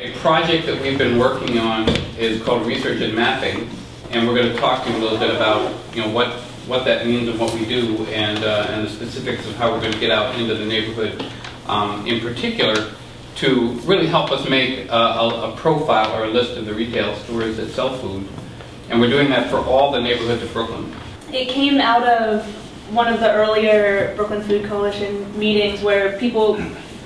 A project that we've been working on is called Research and Mapping, and we're going to talk to you a little bit about what that means and what we do, and the specifics of how we're going to get out into the neighborhood in particular to really help us make a profile or a list of the retail stores that sell food. And we're doing that for all the neighborhoods of Brooklyn. It came out of one of the earlier Brooklyn Food Coalition meetings where people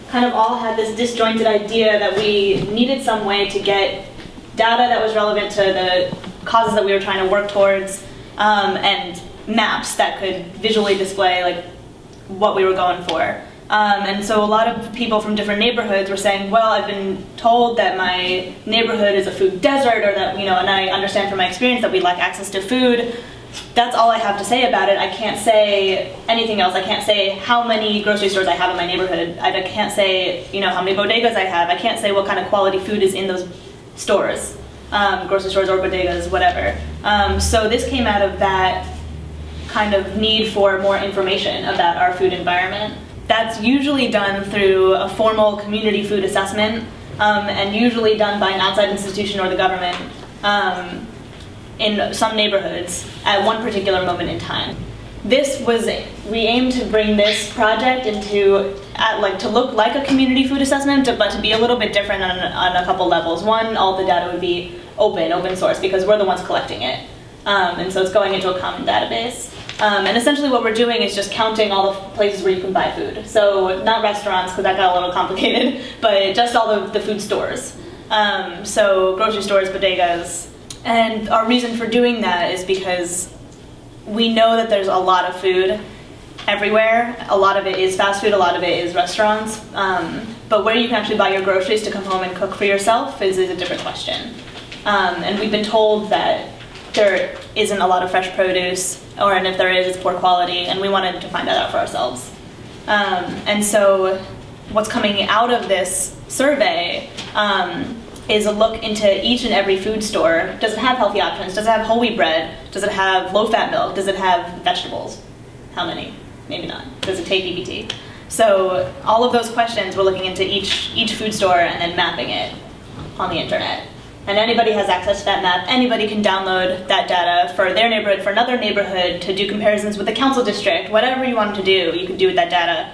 kind of all had this disjointed idea that we needed some way to get data that was relevant to the causes that we were trying to work towards, and maps that could visually display like what we were going for. And so a lot of people from different neighborhoods were saying, well, I've been told that my neighborhood is a food desert, or that, and I understand from my experience that we lack access to food. That's all I have to say about it. I can't say anything else. I can't say how many grocery stores I have in my neighborhood. I can't say, how many bodegas I have. I can't say what kind of quality food is in those stores, grocery stores or bodegas, whatever. So this came out of that kind of need for more information about our food environment. That's usually done through a formal community food assessment, and usually done by an outside institution or the government in some neighborhoods at one particular moment in time. We aim to bring this project into, to look like a community food assessment, but to be a little bit different on a couple levels. One, all the data would be open source, because we're the ones collecting it. And so it's going into a common database. And essentially what we're doing is just counting all the places where you can buy food. So not restaurants, because that got a little complicated, but just all of the food stores. So grocery stores, bodegas. And our reason for doing that is because we know that there's a lot of food everywhere. A lot of it is fast food, a lot of it is restaurants. But where you can actually buy your groceries to come home and cook for yourself is a different question. And we've been told that there isn't a lot of fresh produce, and if there is, it's poor quality, and we wanted to find that out for ourselves. And so what's coming out of this survey is a look into each and every food store. Does it have healthy options? Does it have whole wheat bread? Does it have low-fat milk? Does it have vegetables? How many? Maybe not. Does it take EBT? So all of those questions, we're looking into each food store and then mapping it on the internet. And anybody has access to that map. Anybody can download that data for their neighborhood, for another neighborhood, to do comparisons with the council district. Whatever you want to do, you can do with that data.